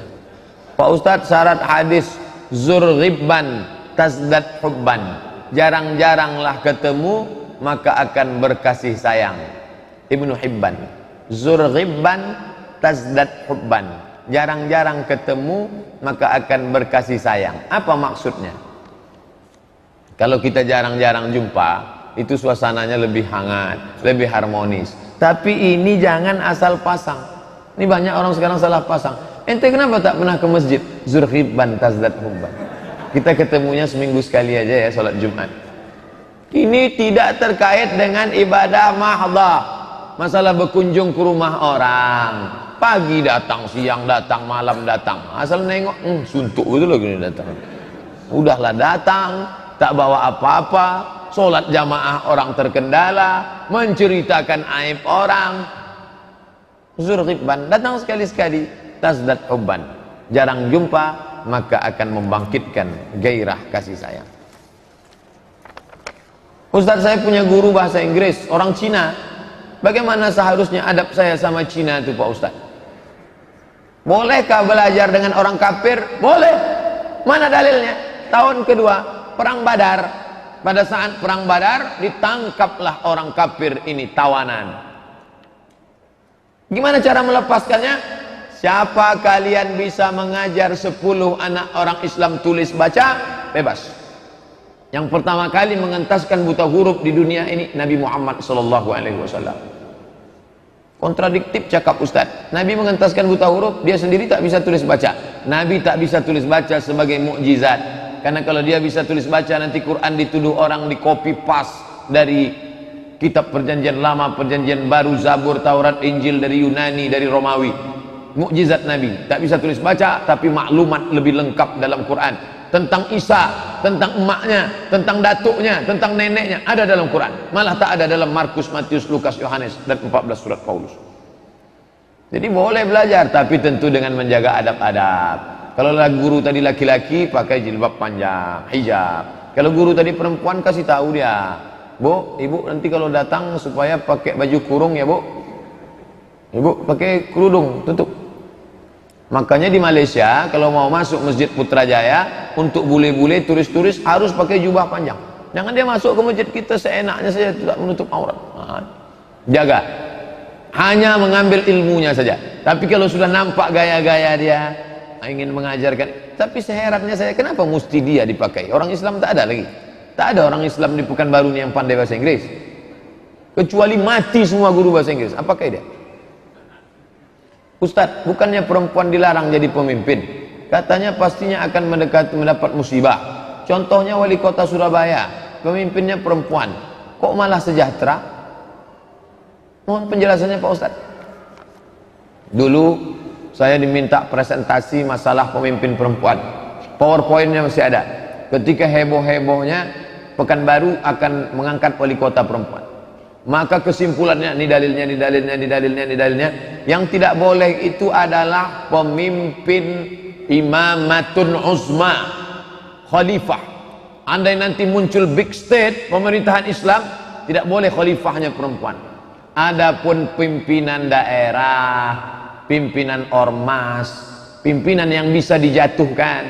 Pak Ustadz, syarat hadis zur ghibban tazdad hubban, jarang-jaranglah ketemu maka akan berkasih sayang. Ibnu Hibban, zur ghibban tazdad hubban, jarang-jarang ketemu maka akan berkasih sayang. Apa maksudnya? Kalau kita jarang-jarang jumpa, itu suasananya lebih hangat, lebih harmonis. Tapi ini jangan asal pasang. Ini banyak orang sekarang salah pasang. Ente kenapa tak pernah ke masjid? Zurhibban tazdat hubban. Kita ketemunya seminggu sekali aja ya, sholat Jumat. Ini tidak terkait dengan ibadah mahdhah. Masalah berkunjung ke rumah orang. Pagi datang, siang datang, malam datang. Asal nengok, suntuk betul loh gini datang. Udahlah datang, tak bawa apa-apa, sholat jamaah orang terkendala, menceritakan aib orang. Zurhibban, datang sekali-sekali, tazdat hubban. Jarang jumpa, maka akan membangkitkan gairah kasih sayang. Ustaz, saya punya guru bahasa Inggris, orang Cina. Bagaimana seharusnya adab saya sama Cina itu Pak Ustaz? Bolehkah belajar dengan orang kafir? Boleh. Mana dalilnya? Tahun kedua, Perang Badar. Pada saat Perang Badar, ditangkaplah orang kafir ini, tawanan. Gimana cara melepaskannya? Siapa kalian bisa mengajar 10 anak orang Islam tulis baca? Bebas. Yang pertama kali mengentaskan buta huruf di dunia ini Nabi Muhammad SAW. Kontradiktif cakap Ustaz. Nabi mengentaskan buta huruf, dia sendiri tak bisa tulis baca. Nabi tak bisa tulis baca sebagai mukjizat. Karena kalau dia bisa tulis baca, nanti Quran dituduh orang di copy paste dari kitab perjanjian lama, perjanjian baru, Zabur, Taurat, Injil dari Yunani, dari Romawi. Mukjizat Nabi, tak bisa tulis baca, tapi maklumat lebih lengkap dalam Quran tentang Isa, tentang emaknya, tentang datuknya, tentang neneknya, ada dalam Quran. Malah tak ada dalam Markus, Matius, Lukas, Yohanes dan 14 surat Paulus. Jadi boleh belajar, tapi tentu dengan menjaga adab-adab. Kalau guru tadi laki-laki, pakai jilbab panjang, hijab. Kalau guru tadi perempuan, kasih tahu dia, Bu, ibu nanti kalau datang supaya pakai baju kurung ya Bu. Ibu pakai kerudung, tutup. Makanya di Malaysia kalau mau masuk Masjid Putrajaya, untuk bule-bule, turis-turis harus pakai jubah panjang. Jangan dia masuk ke masjid kita seenaknya saja, tidak menutup aurat. Jaga. Hanya mengambil ilmunya saja. Tapi kalau sudah nampak gaya-gaya dia ingin mengajarkan, tapi seherannya saya, kenapa mesti dia dipakai? Orang Islam tak ada lagi. Tak ada orang Islam di Pekanbaru yang pandai bahasa Inggris. Kecuali mati semua guru bahasa Inggris. Apakah dia? Ustadz, bukannya perempuan dilarang jadi pemimpin? Katanya pastinya akan mendapat musibah. Contohnya wali kota Surabaya, pemimpinnya perempuan. Kok malah sejahtera? Mohon penjelasannya Pak Ustadz. Dulu saya diminta presentasi masalah pemimpin perempuan. PowerPoint-nya masih ada. Ketika heboh-hebohnya Pekanbaru akan mengangkat wali kota perempuan. Maka kesimpulannya, ini dalilnya, ini dalilnya, ini dalilnya, ini dalilnya. Yang tidak boleh itu adalah pemimpin imamatun uzma, khalifah. Andai nanti muncul big state pemerintahan Islam, tidak boleh khalifahnya perempuan. Adapun pimpinan daerah, pimpinan ormas, pimpinan yang bisa dijatuhkan,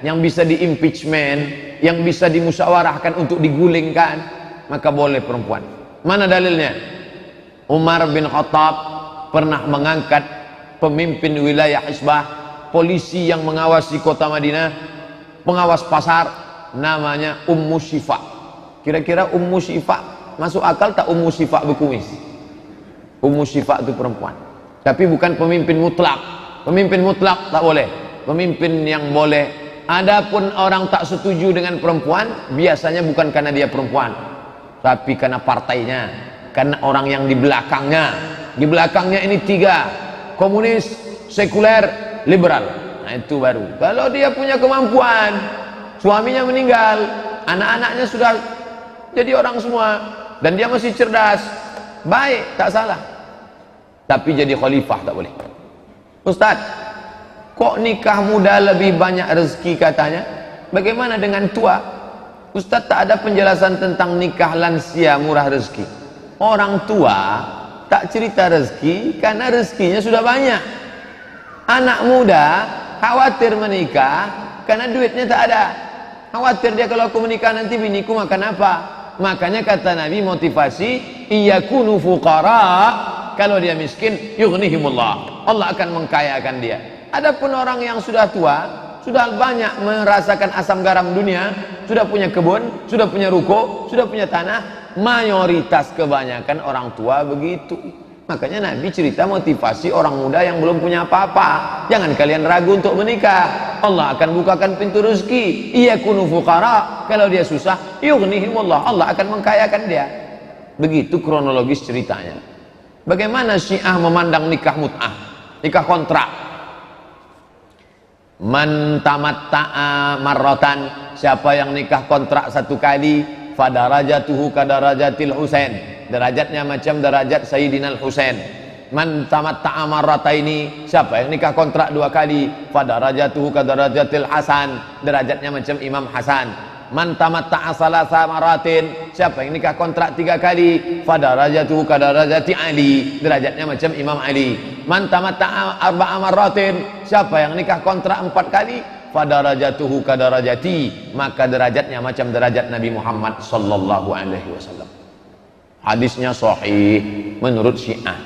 yang bisa diimpeachment, yang bisa dimusyawarahkan untuk digulingkan, maka boleh perempuan. Mana dalilnya? Umar bin Khattab pernah mengangkat pemimpin wilayah Hisbah, polisi yang mengawasi kota Madinah, pengawas pasar, namanya Ummu Syifa. Kira-kira Ummu Syifa masuk akal tak? Ummu Syifa berkumis. Ummu Syifa itu perempuan, tapi bukan pemimpin mutlak. Pemimpin mutlak tak boleh. Pemimpin yang boleh, adapun orang tak setuju dengan perempuan, biasanya bukan karena dia perempuan, tapi karena partainya, karena orang yang di belakangnya. Di belakangnya ini 3, komunis, sekuler, liberal. Nah itu baru. Kalau dia punya kemampuan, suaminya meninggal, anak-anaknya sudah jadi orang semua, dan dia masih cerdas, baik, tak salah. Tapi jadi khalifah tak boleh. Ustaz, kok nikah muda lebih banyak rezeki katanya? Bagaimana dengan tua? Ustaz, tak ada penjelasan tentang nikah lansia murah rezeki. Orang tua tak cerita rezeki karena rezekinya sudah banyak. Anak muda khawatir menikah karena duitnya tak ada. Khawatir dia, kalau aku menikah nanti biniku makan apa? Makanya kata Nabi motivasi, iyakunu fuqara, kalau dia miskin yughnihimullah, Allah akan mengkayakan dia. Adapun orang yang sudah tua, sudah banyak merasakan asam garam dunia, sudah punya kebun, sudah punya ruko, sudah punya tanah. Mayoritas kebanyakan orang tua begitu. Makanya Nabi cerita motivasi orang muda yang belum punya apa-apa. Jangan kalian ragu untuk menikah. Allah akan bukakan pintu rezeki. Iyakunu fuqara. Kalau dia susah, yughnihimullah. Allah akan mengkayakan dia. Begitu kronologis ceritanya. Bagaimana Syiah memandang nikah mut'ah, nikah kontrak? Man tamatta'a marratan, siapa yang nikah kontrak satu kali, fadarajatuhu kadarajatil Husain, derajatnya macam derajat Sayyidina Husain. Man tamatta'a marrataini, siapa yang nikah kontrak dua kali, fadarajatuhu kadarajatil Hasan, derajatnya macam Imam Hasan. Man tamatta'a salasa maratin, siapa yang nikah kontrak tiga kali, fadarajatuhu kadarajati Ali, derajatnya macam Imam Ali. Man tamatta'a arba'a maratin, siapa yang nikah kontrak empat kali, fadarajatuhu kadarajati, maka derajatnya macam derajat Nabi Muhammad sallallahu alaihi wasallam. Hadisnya sahih menurut Syiah.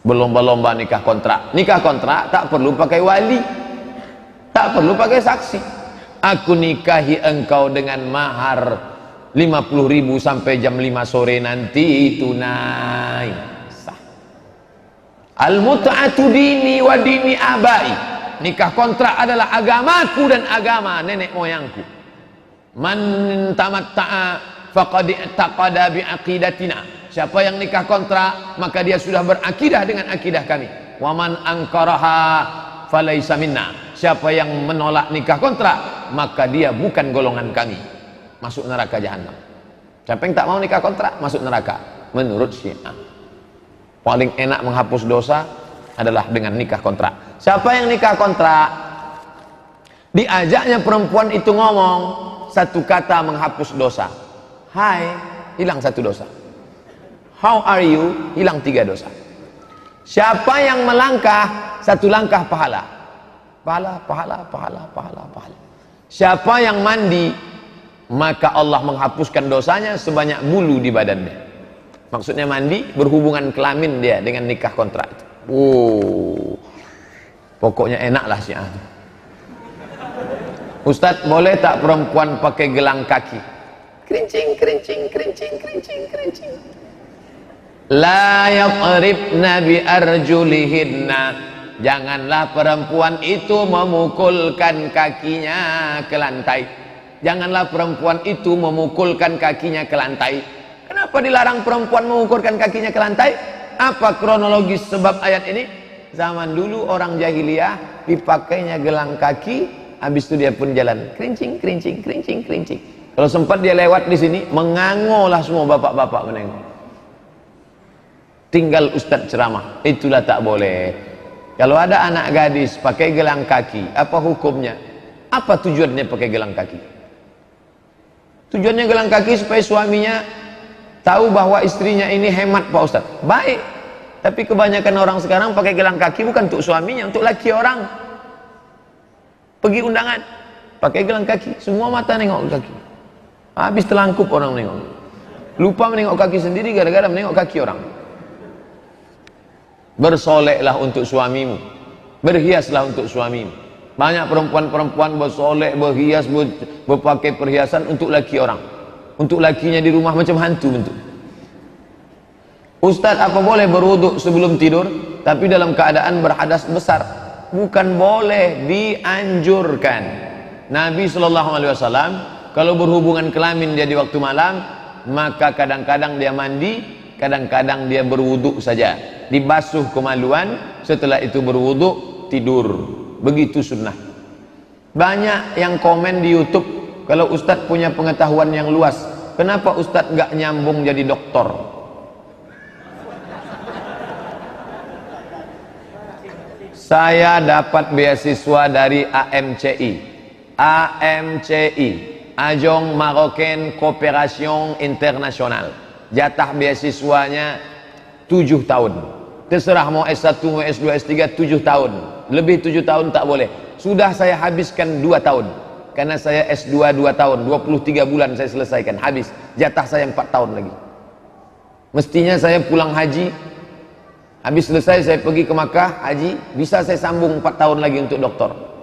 Berlomba-lomba nikah kontrak. Nikah kontrak tak perlu pakai wali, tak perlu pakai saksi. Aku nikahi engkau dengan mahar 50.000 sampai jam 5 sore nanti tunai. Sah. Al-mut'atu dini wa dini abai. Nikah kontrak adalah agamaku dan agama nenek moyangku. Man tamatta'a faqad i'taqada bi aqidatina. Siapa yang nikah kontrak maka dia sudah berakidah dengan akidah kami. Wa man ankaraha falaisa minna. Siapa yang menolak nikah kontrak maka dia bukan golongan kami, masuk neraka jahanam. Siapa yang tak mau nikah kontrak masuk neraka menurut Syiah. Paling enak menghapus dosa adalah dengan nikah kontrak. Siapa yang nikah kontrak diajaknya perempuan itu ngomong satu kata menghapus dosa. Hai, hilang satu dosa. How are you? Hilang 3 dosa. Siapa yang melangkah satu langkah pahala. Pahala, pahala, pahala, pahala, pahala. Siapa yang mandi maka Allah menghapuskan dosanya sebanyak bulu di badannya. Maksudnya mandi, berhubungan kelamin dia dengan nikah kontrak itu. Pokoknya enaklah Syiah. Ustadz, boleh tak perempuan pakai gelang kaki? Kerincing, kerincing, kerincing, kerincing, kerincing. La yaqribna bi arjulihinna. Janganlah perempuan itu memukulkan kakinya ke lantai. Janganlah perempuan itu memukulkan kakinya ke lantai. Kenapa dilarang perempuan memukulkan kakinya ke lantai? Apa kronologis sebab ayat ini? Zaman dulu orang jahiliyah dipakainya gelang kaki, habis itu dia pun jalan kerincing, kerincing, kerincing, kerincing. Kalau sempat dia lewat di sini, mengangolah semua bapak-bapak menengok. Tinggal ustadz ceramah, itulah tak boleh. Kalau ada anak gadis pakai gelang kaki, apa hukumnya? Apa tujuannya pakai gelang kaki? Tujuannya gelang kaki supaya suaminya tahu bahwa istrinya ini hemat Pak Ustadz. Baik, tapi kebanyakan orang sekarang pakai gelang kaki bukan untuk suaminya, untuk laki orang. Pergi undangan, pakai gelang kaki, semua mata nengok kaki. Habis telangkup orang nengok. Lupa menengok kaki sendiri gara-gara menengok kaki orang. Bersoleklah untuk suamimu, berhiaslah untuk suamimu. Banyak perempuan-perempuan bersolek, berhias, berpakai perhiasan untuk laki orang. Untuk lakinya di rumah macam hantu bentuk. Ustadz, apa boleh berwuduk sebelum tidur tapi dalam keadaan berhadas besar? Bukan boleh, dianjurkan. Nabi SAW kalau berhubungan kelamin dia di waktu malam, maka kadang-kadang dia mandi, kadang-kadang dia berwuduk saja, dibasuh kemaluan, setelah itu berwuduk, tidur. Begitu sunnah. Banyak yang komen di YouTube, kalau Ustadz punya pengetahuan yang luas, kenapa Ustadz gak nyambung jadi doktor? Saya dapat beasiswa dari AMCI, Ajong Marocain Cooperation International. Jatah beasiswanya 7 tahun. Terserah mau S1, mau S2, S3, 7 tahun. Lebih 7 tahun tak boleh. Sudah saya habiskan 2 tahun. Karena saya S2 2 tahun, 23 bulan saya selesaikan. Habis. Jatah saya 4 tahun lagi. Mestinya saya pulang haji, habis selesai saya pergi ke Makkah haji, bisa saya sambung 4 tahun lagi untuk doktor.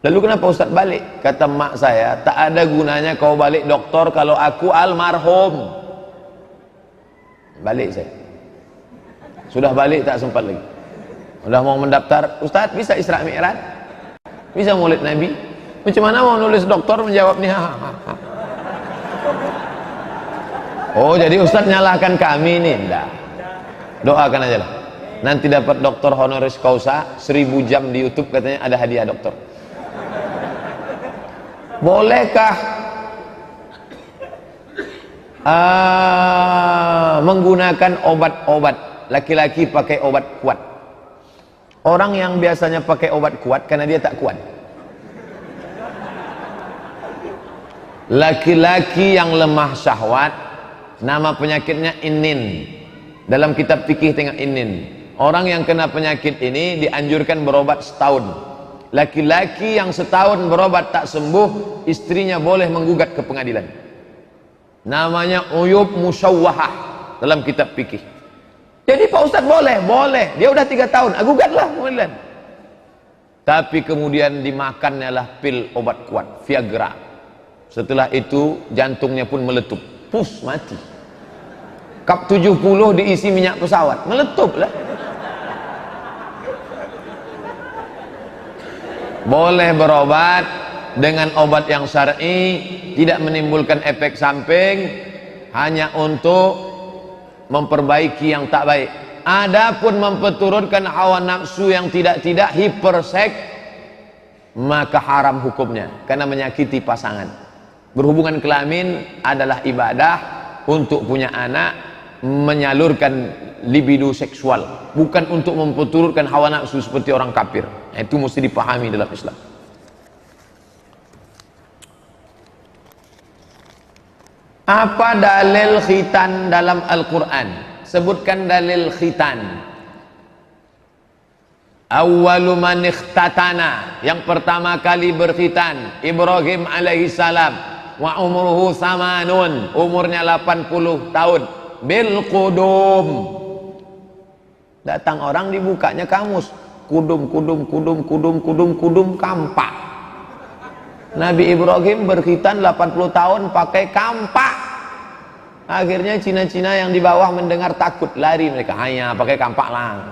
Lalu kenapa Ustaz balik? Kata mak saya, tak ada gunanya kau balik doktor kalau aku almarhum. Balik saya. Sudah balik tak sempat lagi. Sudah mau mendaftar, Ustaz bisa Isra Mi'raj? Bisa Maulid Nabi? Macam mana mau nulis doktor menjawab nih? Oh, jadi Ustaz nyalahkan kami nih? Enggak. Doakan aja lah. Nanti dapat doktor honoris causa 1000 jam di YouTube, katanya ada hadiah doktor. Bolehkah menggunakan obat-obat? Laki-laki pakai obat kuat. Orang yang biasanya pakai obat kuat karena dia tak kuat. Laki-laki yang lemah syahwat, nama penyakitnya inin. Dalam kitab fikih tengok inin. Orang yang kena penyakit ini dianjurkan berobat setahun. Laki-laki yang setahun berobat tak sembuh, istrinya boleh menggugat ke pengadilan. Namanya uyub musyawwahah dalam kitab fikih. Jadi Pak Ustadz boleh? Boleh. Dia udah 3 tahun, gugatlah pengadilan. Tapi kemudian dimakannya lah pil obat kuat, Viagra. Setelah itu jantungnya pun meletup, pus, mati. Kap 70 diisi minyak pesawat, meletup lah. Boleh berobat dengan obat yang syar'i, tidak menimbulkan efek samping, hanya untuk memperbaiki yang tak baik. Adapun memperturunkan hawa nafsu yang tidak hiperseks, maka haram hukumnya karena menyakiti pasangan. Berhubungan kelamin adalah ibadah untuk punya anak, menyalurkan libido seksual, bukan untuk memperturunkan hawa nafsu seperti orang kafir. Itu mesti dipahami dalam Islam. Apa dalil khitan dalam Al-Quran? Sebutkan dalil khitan. Awwalu man ikhtatana, yang pertama kali berkhitan Ibrahim alaihi salam, wa umruhu samanun, umurnya 80 tahun, bil qudum. Datang orang dibukanya kamus, kudum kampak. Nabi Ibrahim berkhitan 80 tahun pakai kampak. Akhirnya Cina-Cina yang di bawah mendengar takut, lari mereka, hanya pakai kampak lah.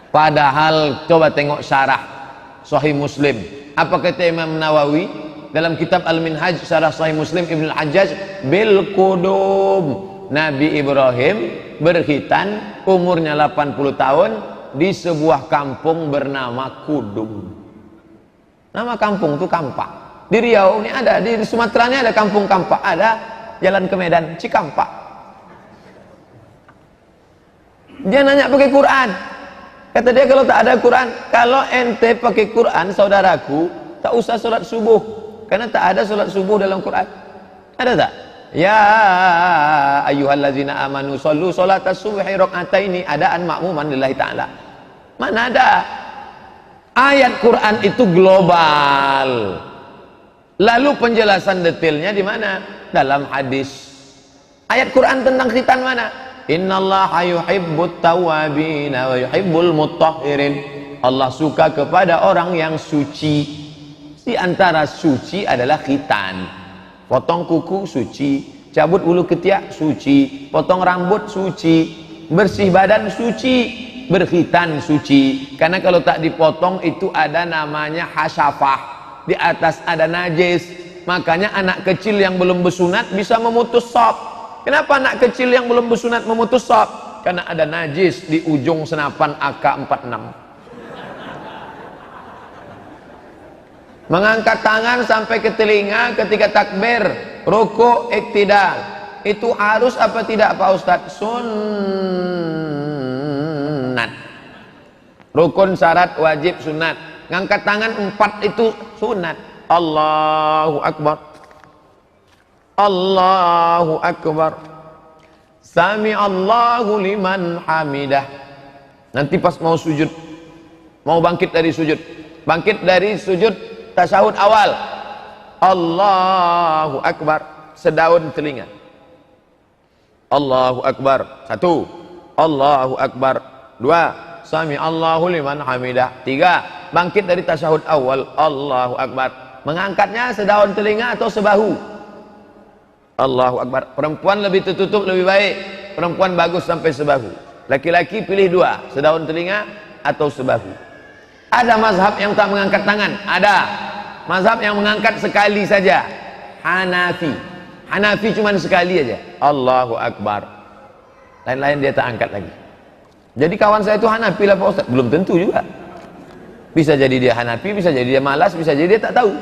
Padahal coba tengok syarah Sahih Muslim. Apa kata Imam Nawawi dalam kitab Al-Minhaj syarah Sahih Muslim Ibn Al-Hajjaj? Bil qudum. Nabi Ibrahim berkhitan umurnya 80 tahun di sebuah kampung bernama Kudum. Nama kampung itu Kampak. Di Riau ini ada, di Sumatera ini ada kampung Kampak, ada jalan ke Medan, Cikampak. Dia nanya pakai Quran. Kata dia, kalau tak ada Quran, kalau ente pakai Quran, saudaraku, tak usah sholat subuh, karena tak ada sholat subuh dalam Quran. Ada tak? Ya ayyuhallazina amanu shollu sholatas subhi raka'ataini, adaan makmuman lillahi ta'ala. Mana ada? Ayat Quran itu global. Lalu penjelasan detailnya di mana? Dalam hadis. Ayat Quran tentang khitan mana? Innallaha yuhibbut tawwabin wa yuhibbul mutahhirin. Allah suka kepada orang yang suci. Di antara suci adalah khitan. Potong kuku suci, cabut bulu ketiak suci, potong rambut suci, bersih badan suci, berkhitan suci. Karena kalau tak dipotong itu ada namanya hasyafah, di atas ada najis. Makanya anak kecil yang belum bersunat bisa memutus sop. Kenapa anak kecil yang belum bersunat memutus sop? Karena ada najis di ujung senapan AK-46. Mengangkat tangan sampai ke telinga ketika takbir, rukuk, iktidal, itu harus apa tidak Pak Ustadz? Sunnat. Rukun, syarat, wajib, sunat. Ngangkat tangan 4 itu sunat. Allahu Akbar, Allahu Akbar, Sami Allahu liman hamidah. Nanti pas mau sujud, mau bangkit dari sujud, tasyahud awal, Allahu Akbar, sedaun telinga. Allahu Akbar, 1, Allahu Akbar, 2, Sami Allahu liman hamidah, 3, bangkit dari tasyahud awal, Allahu Akbar. Mengangkatnya sedaun telinga atau sebahu? Allahu Akbar. Perempuan lebih tertutup lebih baik. Perempuan bagus sampai sebahu. Laki-laki pilih dua, sedaun telinga atau sebahu. Ada mazhab yang tak mengangkat tangan, ada. Mazhab yang mengangkat sekali saja, Hanafi. Hanafi cuma sekali aja, Allahu Akbar. Lain-lain dia tak angkat lagi. Jadi kawan saya itu Hanafi lah Pak Ustaz. Belum tentu juga. Bisa jadi dia Hanafi, bisa jadi dia malas, bisa jadi dia tak tahu.